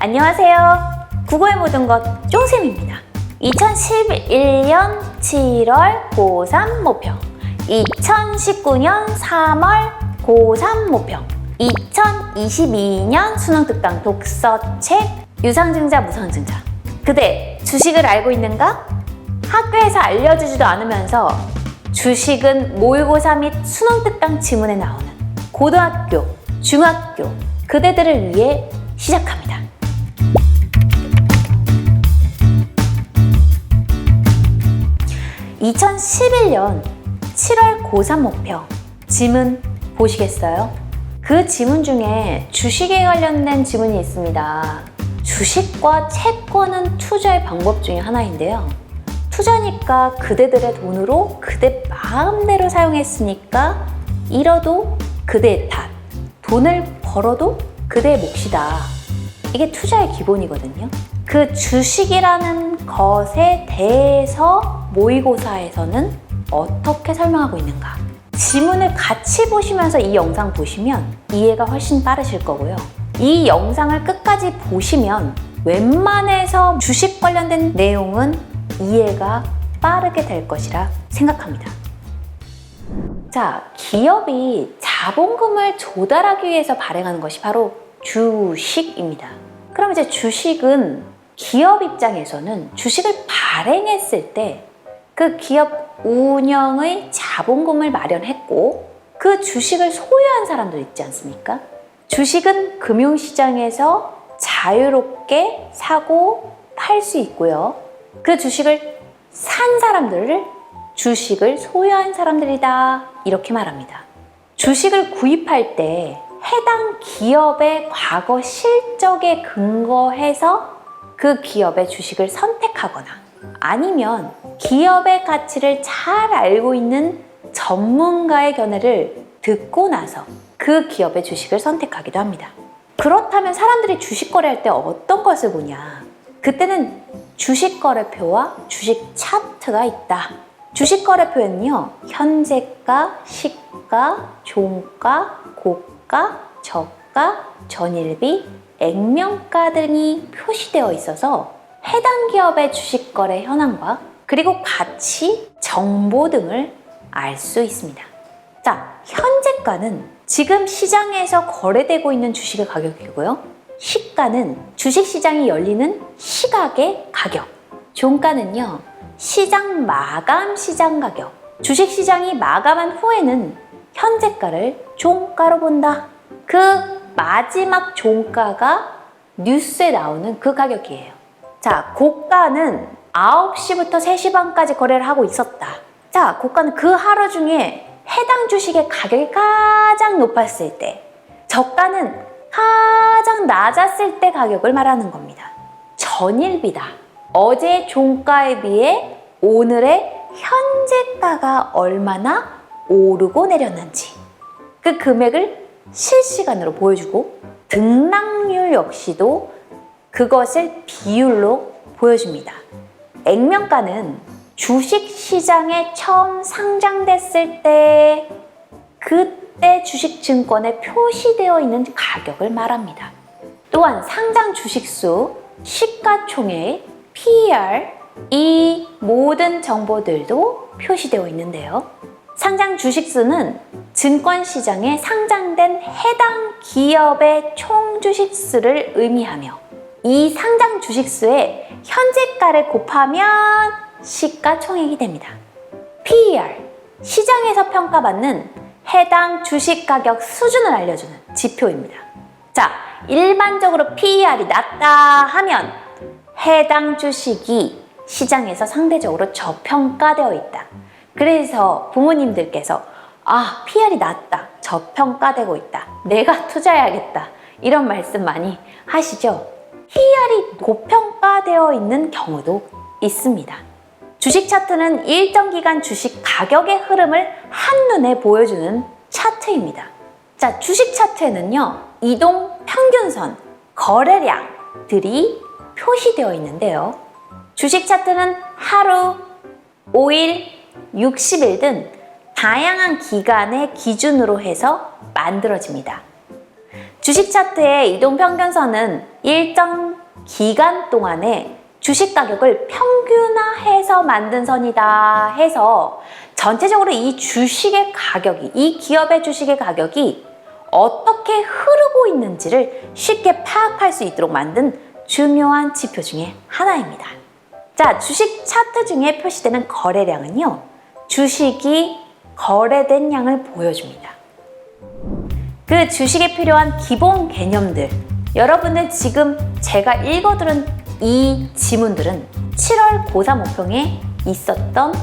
안녕하세요. 국어의 모든 것 쫑쌤입니다. 2011년 7월 고3 모평, 2019년 3월 고3 모평, 2022년 수능특강 독서책 유상증자 무상증자. 그대 주식을 알고 있는가? 학교에서 알려주지도 않으면서 주식은 모의고사 및 수능특강 지문에 나오는 고등학교, 중학교 그대들을 위해 시작합니다. (2011년 7월 고3 모평) 지문 보시겠어요? 그 지문 중에 주식에 관련된 지문이 있습니다. 주식과 채권은 투자의 방법 중에 하나인데요. 투자니까 그대들의 돈으로 그대 마음대로 사용했으니까 잃어도 그대의 탓, 돈을 벌어도 그대의 몫이다. 이게 투자의 기본이거든요. 그 주식이라는 것에 대해서 모의고사에서는 어떻게 설명하고 있는가? 지문을 같이 보시면서 이 영상 보시면 이해가 훨씬 빠르실 거고요. 이 영상을 끝까지 보시면 웬만해서 주식 관련된 내용은 이해가 빠르게 될 것이라 생각합니다. 자, 기업이 자본금을 조달하기 위해서 발행하는 것이 바로 주식입니다. 그럼 이제 주식은 기업 입장에서는 주식을 발행했을 때 그 기업 운영의 자본금을 마련했고 그 주식을 소유한 사람들 있지 않습니까? 주식은 금융시장에서 자유롭게 사고 팔 수 있고요. 그 주식을 산 사람들을 주식을 소유한 사람들이다 이렇게 말합니다. 주식을 구입할 때 해당 기업의 과거 실적에 근거해서 그 기업의 주식을 선택하거나 아니면 기업의 가치를 잘 알고 있는 전문가의 견해를 듣고 나서 그 기업의 주식을 선택하기도 합니다. 그렇다면 사람들이 주식 거래할 때 어떤 것을 보냐? 그때는 주식 거래표와 주식 차트가 있다. 주식 거래표에는요, 현재가, 시가, 종가, 고가, 저가, 전일비, 액면가 등이 표시되어 있어서 해당 기업의 주식 거래 현황과 그리고 가치, 정보 등을 알 수 있습니다. 자, 현재가는 지금 시장에서 거래되고 있는 주식의 가격이고요. 시가는 주식시장이 열리는 시각의 가격. 종가는요, 시장 마감 시장 가격. 주식시장이 마감한 후에는 현재가를 종가로 본다. 그 마지막 종가가 뉴스에 나오는 그 가격이에요. 자, 고가는 9시부터 3시 반까지 거래를 하고 있었다. 자, 고가는 그 하루 중에 해당 주식의 가격이 가장 높았을 때, 저가는 가장 낮았을 때 가격을 말하는 겁니다. 전일비다. 어제 종가에 비해 오늘의 현재가가 얼마나 오르고 내렸는지 그 금액을 실시간으로 보여주고 등락률 역시도 그것을 비율로 보여줍니다. 액면가는 주식시장에 처음 상장됐을 때 그때 주식증권에 표시되어 있는 가격을 말합니다. 또한 상장 주식수, 시가총액, PER 이 모든 정보들도 표시되어 있는데요. 상장 주식수는 증권시장에 상장된 해당 기업의 총 주식수를 의미하며 이 상장 주식수에 현재가를 곱하면 시가총액이 됩니다. PER, 시장에서 평가받는 해당 주식 가격 수준을 알려주는 지표입니다. 자, 일반적으로 PER이 낮다 하면 해당 주식이 시장에서 상대적으로 저평가되어 있다. 그래서 부모님들께서 PER이 낮다, 저평가되고 있다, 내가 투자해야겠다 이런 말씀 많이 하시죠? PER이 고평가되어 있는 경우도 있습니다. 주식 차트는 일정 기간 주식 가격의 흐름을 한눈에 보여주는 차트입니다. 자, 주식 차트에는요, 이동 평균선, 거래량들이 표시되어 있는데요. 주식 차트는 하루, 5일, 60일 등 다양한 기간의 기준으로 해서 만들어집니다. 주식 차트의 이동평균선은 일정 기간 동안에 주식 가격을 평균화해서 만든 선이다 해서 전체적으로 이 주식의 가격이, 이 기업의 주식의 가격이 어떻게 흐르고 있는지를 쉽게 파악할 수 있도록 만든 중요한 지표 중에 하나입니다. 자, 주식 차트 중에 표시되는 거래량은요, 주식이 거래된 양을 보여줍니다. 그 주식에 필요한 기본 개념들, 여러분들 지금 제가 읽어들은 이 지문들은 7월 고3 모평에 있었던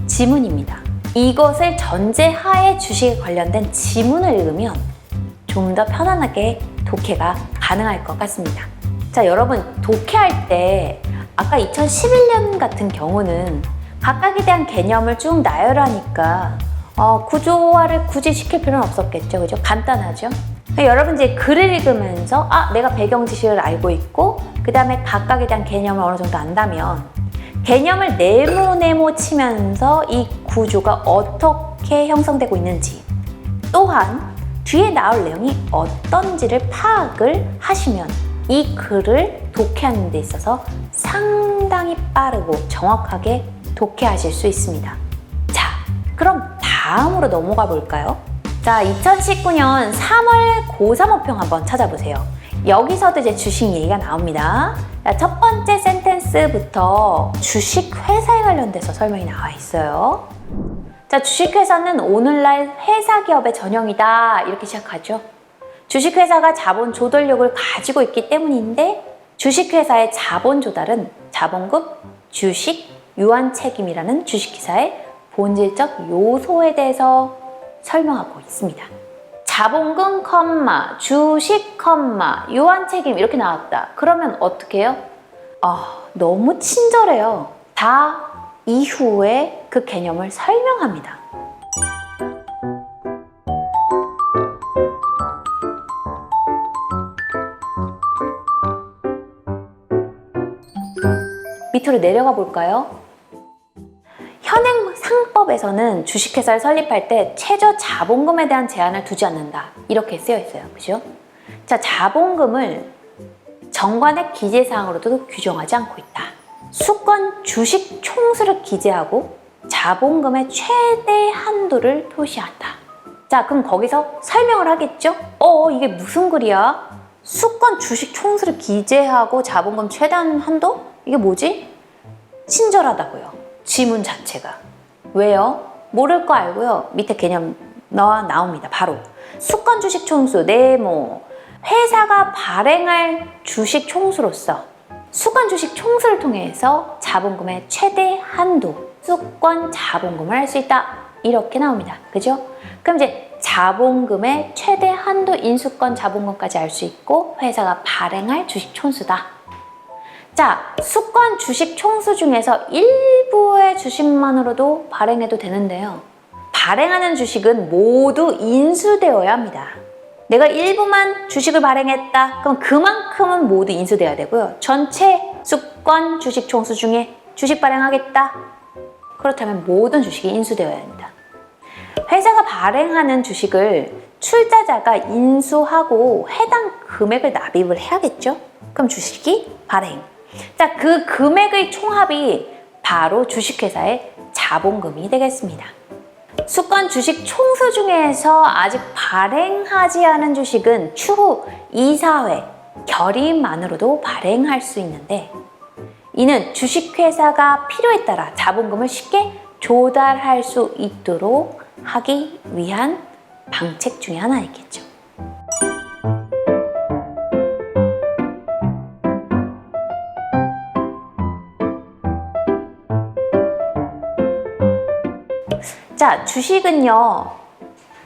지문입니다. 이것을 전제하에 주식에 관련된 지문을 읽으면 좀 더 편안하게 독해가 가능할 것 같습니다. 자, 여러분 독해할 때 아까 2011년 같은 경우는 각각에 대한 개념을 쭉 나열하니까 구조화를 굳이 시킬 필요는 없었겠죠. 그죠? 간단하죠? 여러분 이제 글을 읽으면서 내가 배경 지식을 알고 있고 그 다음에 각각에 대한 개념을 어느 정도 안다면 개념을 네모 치면서 이 구조가 어떻게 형성되고 있는지 또한 뒤에 나올 내용이 어떤지를 파악을 하시면 이 글을 독해하는 데 있어서 상당히 빠르고 정확하게 독해하실 수 있습니다. 자, 그럼 다음으로 넘어가 볼까요? 자, 2019년 3월 고3 모평 한번 찾아보세요. 여기서도 이제 주식 얘기가 나옵니다. 자, 첫 번째 센텐스부터 주식 회사에 관련돼서 설명이 나와 있어요. 자, 주식회사는 오늘날 회사 기업의 전형이다 이렇게 시작하죠. 주식회사가 자본 조달력을 가지고 있기 때문인데 주식회사의 자본 조달은 자본금, 주식, 유한 책임이라는 주식회사의 본질적 요소에 대해서 설명하고 있습니다. 자본금, 주식, 유한 책임 이렇게 나왔다. 그러면 어떻게 해요? 너무 친절해요. 다 이후에 그 개념을 설명합니다. 밑으로 내려가 볼까요? 현행 상법에서는 주식회사를 설립할 때 최저 자본금에 대한 제한을 두지 않는다. 이렇게 쓰여 있어요. 그죠? 자, 자본금을 정관의 기재사항으로도 규정하지 않고 있다. 수권 주식 총수를 기재하고 자본금의 최대 한도를 표시한다. 자, 그럼 거기서 설명을 하겠죠? 이게 무슨 글이야? 수권 주식 총수를 기재하고 자본금 최대한 한도? 이게 뭐지? 친절하다고요. 지문 자체가. 왜요? 모를 거 알고요. 밑에 개념 나옵니다. 바로 수권 주식 총수, 네모. 회사가 발행할 주식 총수로서 수권 주식 총수를 통해서 자본금의 최대 한도, 수권 자본금을 할 수 있다. 이렇게 나옵니다. 그죠? 그럼 이제 자본금의 최대 한도 인수권 자본금까지 알 수 있고 회사가 발행할 주식 총수다. 자, 수권 주식 총수 중에서 일부의 주식만으로도 발행해도 되는데요. 발행하는 주식은 모두 인수되어야 합니다. 내가 일부만 주식을 발행했다. 그럼 그만큼은 모두 인수돼야 되고요. 전체 수권 주식 총수 중에 주식 발행하겠다. 그렇다면 모든 주식이 인수되어야 합니다. 회사가 발행하는 주식을 출자자가 인수하고 해당 금액을 납입을 해야겠죠? 그럼 주식이 발행. 자, 그 금액의 총합이 바로 주식회사의 자본금이 되겠습니다. 수권 주식 총수 중에서 아직 발행하지 않은 주식은 추후 이사회, 결의만으로도 발행할 수 있는데 이는 주식회사가 필요에 따라 자본금을 쉽게 조달할 수 있도록 하기 위한 방책 중에 하나이겠죠. 자, 주식은요,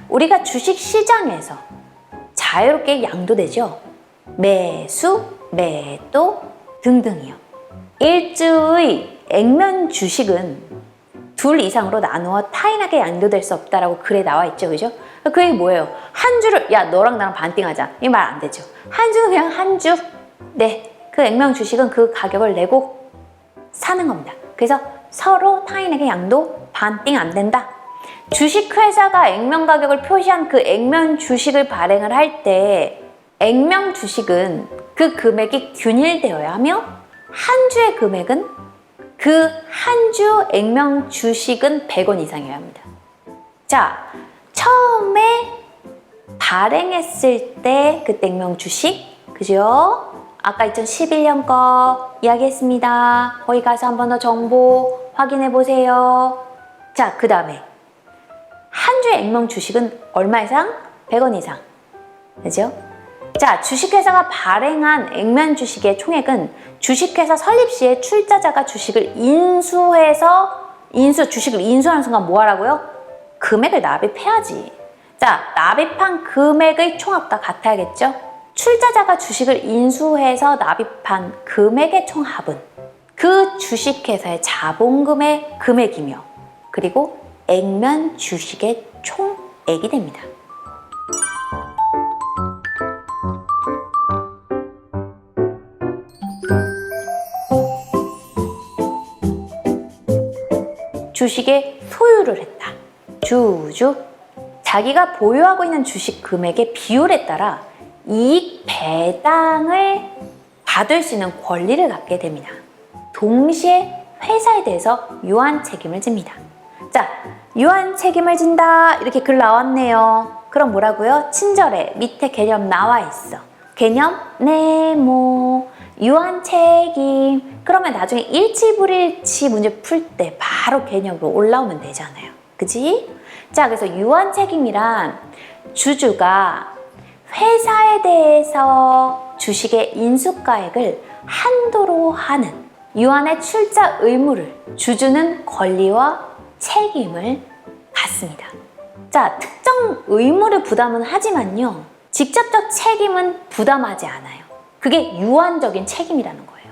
우리가 주식 시장에서 자유롭게 양도되죠. 매수, 매도 등등이요. 일주의 액면 주식은 둘 이상으로 나누어 타인에게 양도될 수 없다라고 글에 나와 있죠. 그죠? 그 얘기 뭐예요? 한 주를, 야, 너랑 나랑 반띵하자. 이 말 안 되죠. 한 주는 그냥 한 주. 네, 그 액면 주식은 그 가격을 내고 사는 겁니다. 그래서 서로 타인에게 양도 반띵 안 된다. 주식회사가 액면 가격을 표시한 그 액면 주식을 발행을 할 때 액면 주식은 그 금액이 균일되어야 하며 한 주의 금액은 그 한 주 액면 주식은 100원 이상이어야 합니다. 자, 처음에 발행했을 때 그 액면 주식, 그죠? 아까 2011년 거 이야기했습니다. 거기 가서 한 번 더 정보 확인해 보세요. 자, 그 다음에 한 주의 액면 주식은 얼마 이상? 100원 이상. 그죠? 자, 주식회사가 발행한 액면 주식의 총액은 주식회사 설립 시에 출자자가 주식을 주식을 인수하는 순간 뭐 하라고요? 금액을 납입해야지. 자, 납입한 금액의 총합과 같아야겠죠? 출자자가 주식을 인수해서 납입한 금액의 총합은 그 주식회사의 자본금의 금액이며 그리고 액면 주식의 총액이 됩니다. 주식의 소유를 했다. 주주. 자기가 보유하고 있는 주식 금액의 비율에 따라 이익 배당을 받을 수 있는 권리를 갖게 됩니다. 동시에 회사에 대해서 유한 책임을 집니다. 자, 유한 책임을 진다. 이렇게 글 나왔네요. 그럼 뭐라고요? 친절해. 밑에 개념 나와 있어. 개념, 네모, 유한 책임. 그러면 나중에 일치불일치 문제 풀 때 바로 개념으로 올라오면 되잖아요. 그지? 자, 그래서 유한 책임이란 주주가 회사에 대해서 주식의 인수가액을 한도로 하는 유한의 출자 의무를 주주는 권리와 책임을 갖습니다. 자, 특정 의무를 부담은 하지만요. 직접적 책임은 부담하지 않아요. 그게 유한적인 책임이라는 거예요.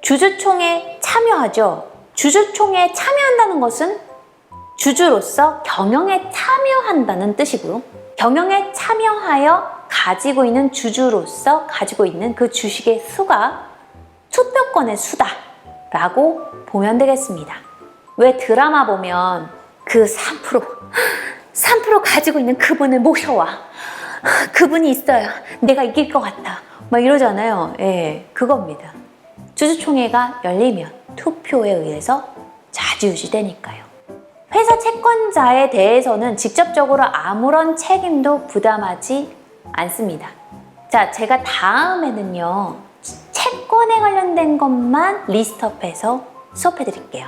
주주총회에 참여하죠. 주주총회에 참여한다는 것은 주주로서 경영에 참여한다는 뜻이고요. 경영에 참여하여 가지고 있는 주주로서 가지고 있는 그 주식의 수가 투표권의 수다라고 보면 되겠습니다. 왜 드라마 보면 그 3% 가지고 있는 그분을 모셔와. 그분이 있어야 내가 이길 것 같아. 막 이러잖아요. 예, 그겁니다. 주주총회가 열리면 투표에 의해서 좌지우지되니까요. 회사 채권자에 대해서는 직접적으로 아무런 책임도 부담하지 않습니다. 자, 제가 다음에는요, 채권에 관련된 것만 리스트업해서 수업해 드릴게요.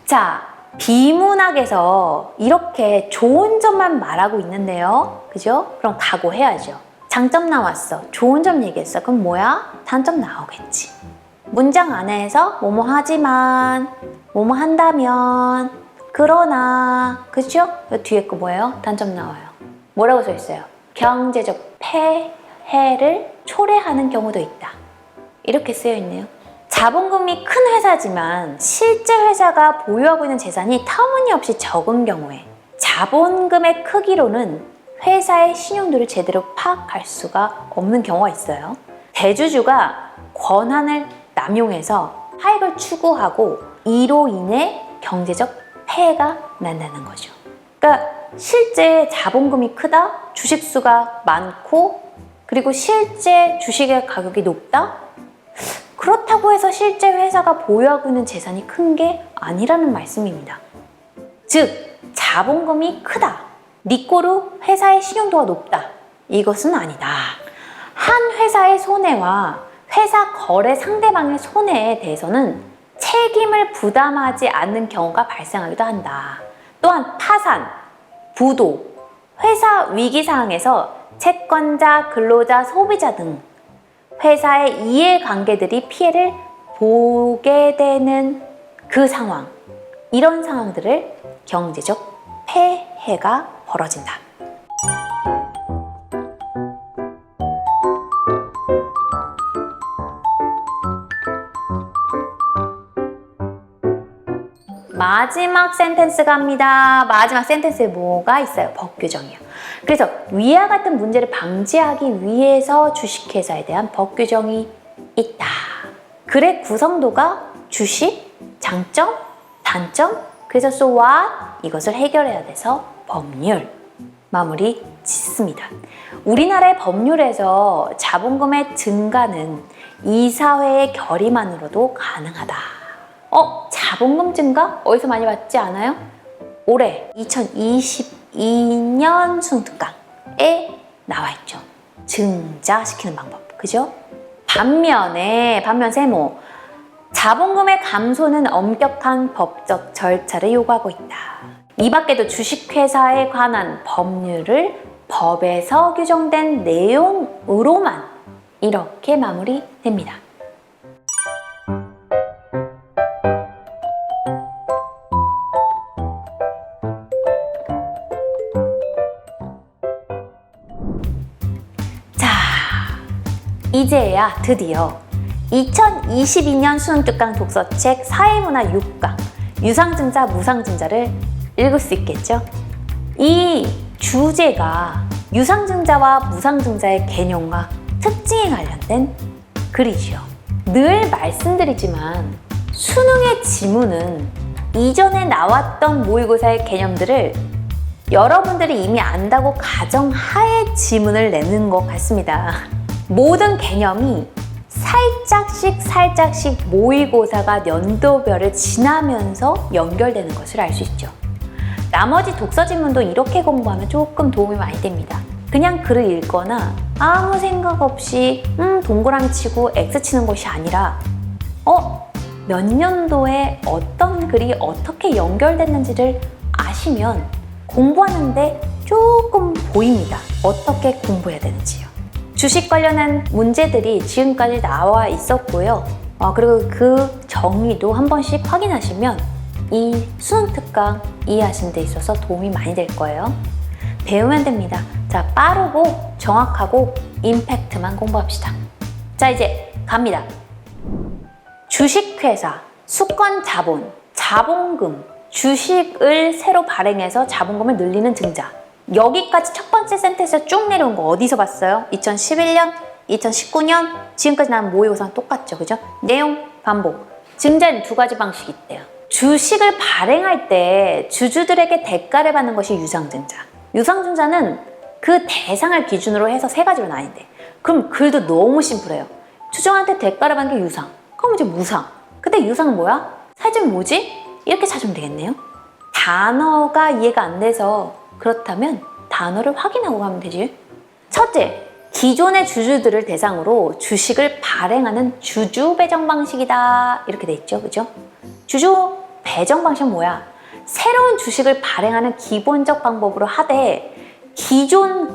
자, 비문학에서 이렇게 좋은 점만 말하고 있는데요. 그죠? 그럼 각오해야죠. 장점 나왔어. 좋은 점 얘기했어. 그럼 뭐야? 단점 나오겠지. 문장 안에서 뭐뭐 하지만, 뭐뭐 한다면, 그러나, 그죠? 뒤에 거 뭐예요? 단점 나와요. 뭐라고 써 있어요? 경제적 폐해를 초래하는 경우도 있다. 이렇게 쓰여 있네요. 자본금이 큰 회사지만 실제 회사가 보유하고 있는 재산이 터무니없이 적은 경우에 자본금의 크기로는 회사의 신용도를 제대로 파악할 수가 없는 경우가 있어요. 대주주가 권한을 남용해서 하익을 추구하고 이로 인해 경제적 폐해가 난다는 거죠. 그러니까 실제 자본금이 크다, 주식수가 많고, 그리고 실제 주식의 가격이 높다? 그렇다고 해서 실제 회사가 보유하고 있는 재산이 큰 게 아니라는 말씀입니다. 즉, 자본금이 크다. 니꼬르 회사의 신용도가 높다. 이것은 아니다. 한 회사의 손해와 회사 거래 상대방의 손해에 대해서는 책임을 부담하지 않는 경우가 발생하기도 한다. 또한 파산, 부도, 회사 위기 상황에서 채권자, 근로자, 소비자 등 회사의 이해관계들이 피해를 보게 되는 그 상황, 이런 상황들을 경제적 폐해가 벌어진다. 마지막 센텐스 갑니다. 마지막 센텐스에 뭐가 있어요? 법 규정이요. 그래서 위와 같은 문제를 방지하기 위해서 주식회사에 대한 법 규정이 있다. 글의 구성도가 주식, 장점, 단점, 그래서 so what? 이것을 해결해야 돼서 법률 마무리 짓습니다. 우리나라의 법률에서 자본금의 증가는 이사회의 결의만으로도 가능하다. 자본금 증가? 어디서 많이 봤지 않아요? 올해 2022년 수능특강에 나와 있죠. 증자시키는 방법. 그죠? 반면 세모. 자본금의 감소는 엄격한 법적 절차를 요구하고 있다. 이 밖에도 주식회사에 관한 법률을 법에서 규정된 내용으로만 이렇게 마무리됩니다. 자, 이제야 드디어 2022년 수능특강 독서책 사회문화 6강 유상증자, 무상증자를 읽을 수 있겠죠? 이 주제가 유상증자와 무상증자의 개념과 특징에 관련된 글이지요. 늘 말씀드리지만 수능의 지문은 이전에 나왔던 모의고사의 개념들을 여러분들이 이미 안다고 가정하에 지문을 내는 것 같습니다. 모든 개념이 살짝씩 모의고사가 연도별을 지나면서 연결되는 것을 알 수 있죠. 나머지 독서 지문도 이렇게 공부하면 조금 도움이 많이 됩니다. 그냥 글을 읽거나 아무 생각 없이 동그라미 치고 X 치는 것이 아니라 몇 년도에 어떤 글이 어떻게 연결됐는지를 아시면 공부하는데 조금 보입니다. 어떻게 공부해야 되는지요. 주식 관련한 문제들이 지금까지 나와 있었고요. 그리고 그 정의도 한 번씩 확인하시면 이 수능특강 이해하시는 데 있어서 도움이 많이 될 거예요. 배우면 됩니다. 자, 빠르고 정확하고 임팩트만 공부합시다. 자, 이제 갑니다. 주식회사, 수권자본, 자본금, 주식을 새로 발행해서 자본금을 늘리는 증자. 여기까지 첫 번째 센텐스에서 쭉 내려온 거 어디서 봤어요? 2011년, 2019년, 지금까지 나온 모의고사랑 똑같죠, 그죠? 내용 반복. 증자는 두 가지 방식이 있대요. 주식을 발행할 때 주주들에게 대가를 받는 것이 유상증자. 유상증자는 그 대상을 기준으로 해서 세 가지로 나뉜대. 그럼 글도 너무 심플해요. 주주한테 대가를 받는 게 유상. 그럼 이제 무상. 근데 유상은 뭐야? 사실 뭐지? 이렇게 찾으면 되겠네요. 단어가 이해가 안 돼서 그렇다면 단어를 확인하고 가면 되지. 첫째, 기존의 주주들을 대상으로 주식을 발행하는 주주 배정 방식이다. 이렇게 돼 있죠, 그죠? 주주 배정 방식은 뭐야? 새로운 주식을 발행하는 기본적 방법으로 하되 기존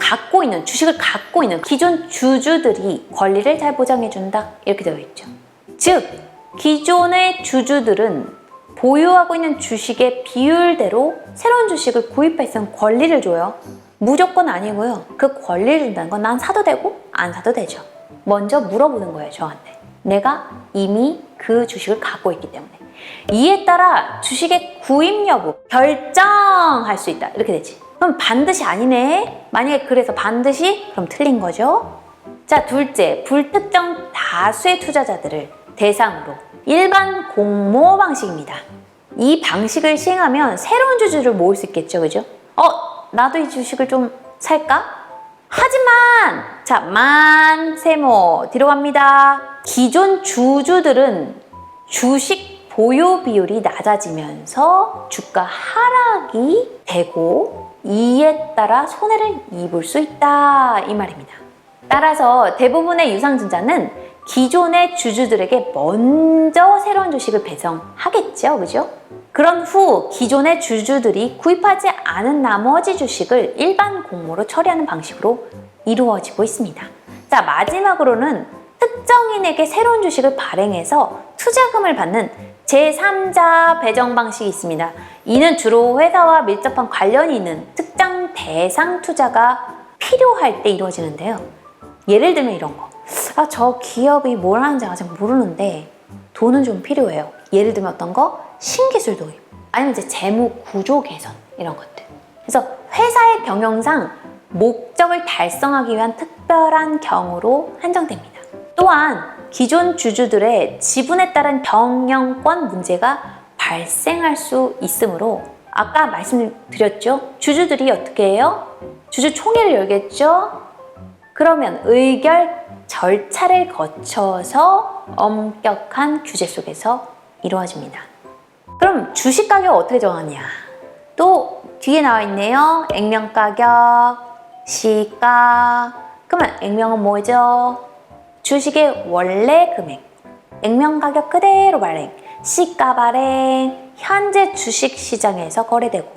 주식을 갖고 있는 기존 주주들이 권리를 잘 보장해준다. 이렇게 되어 있죠. 즉, 기존의 주주들은 보유하고 있는 주식의 비율대로 새로운 주식을 구입할 수 있는 권리를 줘요. 무조건 아니고요. 그 권리를 준다는 건 난 사도 되고 안 사도 되죠. 먼저 물어보는 거예요, 저한테. 내가 이미 그 주식을 갖고 있기 때문에. 이에 따라 주식의 구입 여부 결정할 수 있다. 이렇게 되지. 그럼 반드시 아니네. 만약에 그래서 반드시 그럼 틀린 거죠. 자, 둘째, 불특정 다수의 투자자들을 대상으로 일반 공모 방식입니다. 이 방식을 시행하면 새로운 주주를 모을 수 있겠죠, 그죠? 나도 이 주식을 좀 살까? 하지만, 자, 세모 뒤로 갑니다. 기존 주주들은 주식 보유 비율이 낮아지면서 주가 하락이 되고 이에 따라 손해를 입을 수 있다, 이 말입니다. 따라서 대부분의 유상증자는 기존의 주주들에게 먼저 새로운 주식을 배정하겠죠, 그죠? 그런 후 기존의 주주들이 구입하지 않은 나머지 주식을 일반 공모로 처리하는 방식으로 이루어지고 있습니다. 자, 마지막으로는 특정인에게 새로운 주식을 발행해서 투자금을 받는 제3자 배정 방식이 있습니다. 이는 주로 회사와 밀접한 관련이 있는 특정 대상 투자가 필요할 때 이루어지는데요. 예를 들면 이런 거. 저 기업이 뭘 하는지 아직 모르는데 돈은 좀 필요해요. 예를 들면 어떤 거? 신기술 도입. 아니면 이제 재무 구조 개선. 이런 것들. 그래서 회사의 경영상 목적을 달성하기 위한 특별한 경우로 한정됩니다. 또한 기존 주주들의 지분에 따른 변경권 문제가 발생할 수 있으므로 아까 말씀드렸죠? 주주들이 어떻게 해요? 주주총회를 열겠죠? 그러면 의결 절차를 거쳐서 엄격한 규제 속에서 이루어집니다. 그럼 주식 가격 어떻게 정하냐? 또 뒤에 나와 있네요. 액면가격, 시가. 그러면 액면은 뭐죠? 주식의 원래 금액, 액면가격 그대로 발행, 시가 발행, 현재 주식시장에서 거래되고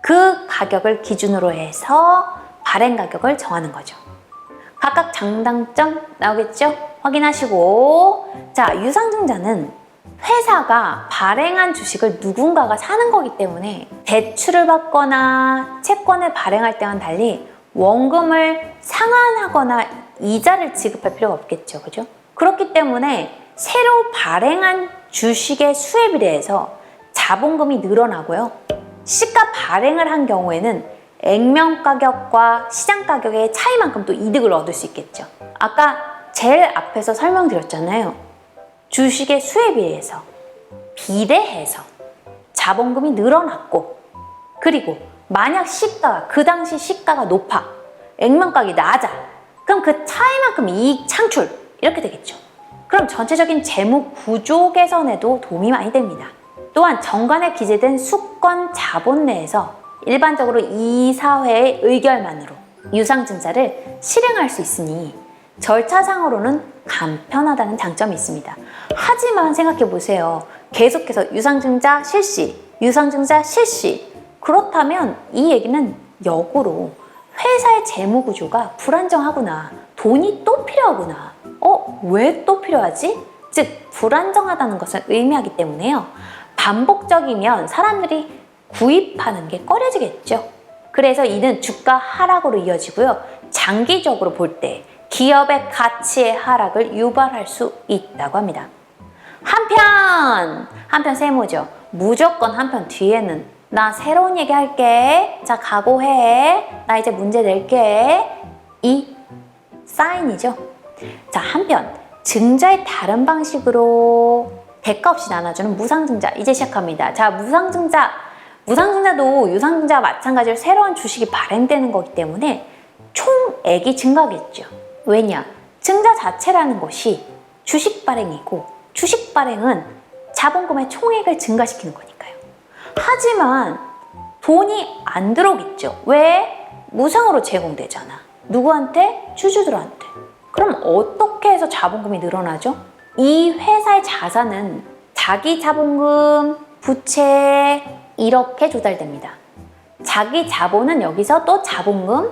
그 가격을 기준으로 해서 발행 가격을 정하는 거죠. 각각 장단점 나오겠죠? 확인하시고, 자, 유상증자는 회사가 발행한 주식을 누군가가 사는 거기 때문에 대출을 받거나 채권을 발행할 때와는 달리 원금을 상환하거나 이자를 지급할 필요가 없겠죠. 그죠? 그렇기 때문에 새로 발행한 주식의 수에 비례해서 자본금이 늘어나고요. 시가 발행을 한 경우에는 액면 가격과 시장 가격의 차이만큼 또 이득을 얻을 수 있겠죠. 아까 제일 앞에서 설명드렸잖아요. 주식의 수에 비례해서 자본금이 늘어났고, 그리고 만약 시가가 그 당시 시가가 높아, 액면 가격이 낮아, 그럼 그 차이만큼 이익 창출 이렇게 되겠죠. 그럼 전체적인 재무 구조 개선에도 도움이 많이 됩니다. 또한 정관에 기재된 수권 자본 내에서 일반적으로 이사회의 의결만으로 유상증자를 실행할 수 있으니 절차상으로는 간편하다는 장점이 있습니다. 하지만 생각해 보세요. 계속해서 유상증자 실시, 유상증자 실시. 그렇다면 이 얘기는 역으로 회사의 재무 구조가 불안정하구나, 돈이 또 필요하구나, 왜 또 필요하지? 즉 불안정하다는 것을 의미하기 때문에요. 반복적이면 사람들이 구입하는 게 꺼려지겠죠. 그래서 이는 주가 하락으로 이어지고요. 장기적으로 볼 때 기업의 가치의 하락을 유발할 수 있다고 합니다. 한편 세모죠. 무조건 한편 뒤에는 나 새로운 얘기 할게. 자, 각오해. 나 이제 문제 낼게. 이 사인이죠. 자, 한편 증자의 다른 방식으로 대가 없이 나눠주는 무상증자 이제 시작합니다. 자, 무상증자도 유상증자와 마찬가지로 새로운 주식이 발행되는 거기 때문에 총액이 증가하겠죠. 왜냐? 증자 자체라는 것이 주식 발행이고 주식 발행은 자본금의 총액을 증가시키는 거니까요. 하지만 돈이 안 들어오겠죠. 왜? 무상으로 제공되잖아. 누구한테? 주주들한테. 그럼 어떻게 해서 자본금이 늘어나죠? 이 회사의 자산은 자기 자본금, 부채 이렇게 조달됩니다. 자기 자본은 여기서 또 자본금,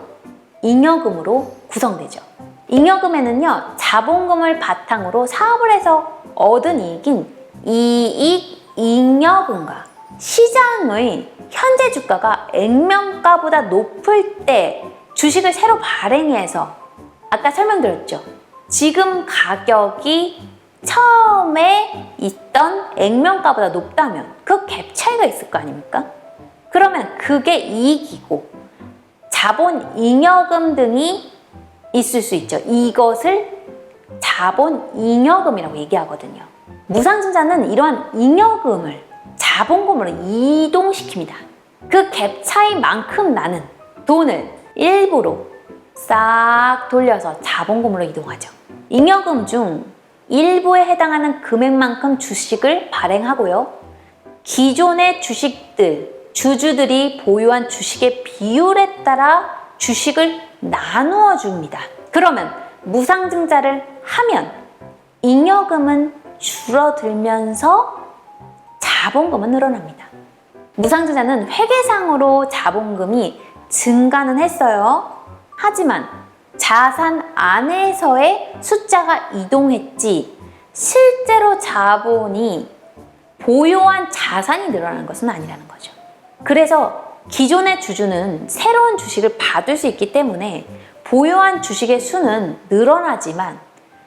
잉여금으로 구성되죠. 잉여금에는요, 자본금을 바탕으로 사업을 해서 얻은 이익인 이익 잉여금과 시장의 현재 주가가 액면가보다 높을 때 주식을 새로 발행해서 아까 설명드렸죠. 지금 가격이 처음에 있던 액면가보다 높다면 그 갭 차이가 있을 거 아닙니까? 그러면 그게 이익이고 자본 잉여금 등이 있을 수 있죠. 이것을 자본 잉여금이라고 얘기하거든요. 무상증자는 이러한 잉여금을 자본금으로 이동시킵니다. 그 갭 차이만큼 나는 돈을 일부로 싹 돌려서 자본금으로 이동하죠. 잉여금 중 일부에 해당하는 금액만큼 주식을 발행하고요. 기존의 주주들이 보유한 주식의 비율에 따라 주식을 나누어 줍니다. 그러면 무상증자를 하면 잉여금은 줄어들면서 자본금은 늘어납니다. 무상증자는 회계상으로 자본금이 증가는 했어요. 하지만 자산 안에서의 숫자가 이동했지 실제로 자본이 보유한 자산이 늘어나는 것은 아니라는 거죠. 그래서 기존의 주주는 새로운 주식을 받을 수 있기 때문에 보유한 주식의 수는 늘어나지만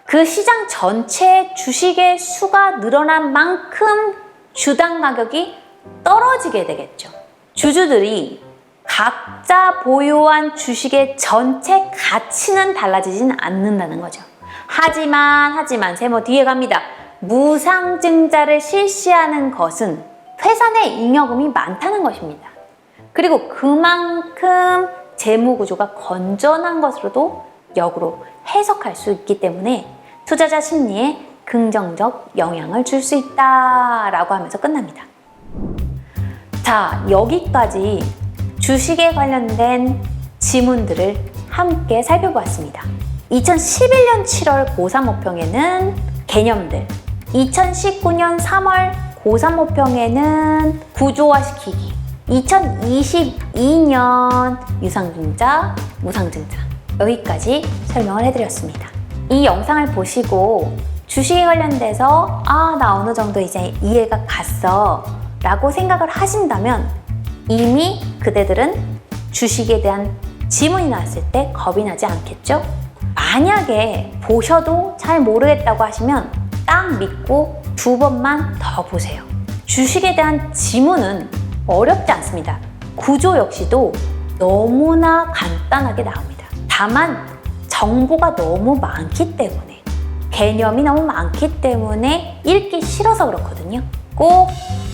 그 시장 전체의 주식의 수가 늘어난 만큼 주당 가격이 떨어지게 되겠죠. 주주들이 각자 보유한 주식의 전체 가치는 달라지진 않는다는 거죠. 하지만 세모 뒤에 갑니다. 무상증자를 실시하는 것은 회사 내 잉여금이 많다는 것입니다. 그리고 그만큼 재무구조가 건전한 것으로도 역으로 해석할 수 있기 때문에 투자자 심리에 긍정적 영향을 줄 수 있다라고 하면서 끝납니다. 자, 여기까지 주식에 관련된 지문들을 함께 살펴보았습니다. 2011년 7월 고3모평에는 개념들, 2019년 3월 고3모평에는 구조화시키기, 2022년 유상증자, 무상증자 여기까지 설명을 해드렸습니다. 이 영상을 보시고 주식에 관련돼서 나 어느 정도 이제 이해가 갔어 라고 생각을 하신다면 이미 그대들은 주식에 대한 지문이 나왔을 때 겁이 나지 않겠죠? 만약에 보셔도 잘 모르겠다고 하시면 딱 믿고 2번만 더 보세요. 주식에 대한 지문은 어렵지 않습니다. 구조 역시도 너무나 간단하게 나옵니다. 다만 정보가 너무 많기 때문에, 개념이 너무 많기 때문에 읽기 싫어서 그렇거든요. 꼭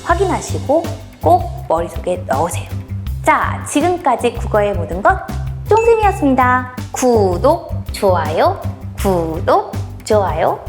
확인하시고 꼭 머릿속에 넣으세요. 자, 지금까지 국어의 모든 것 쫑쌤이었습니다. 구독, 좋아요, 구독, 좋아요.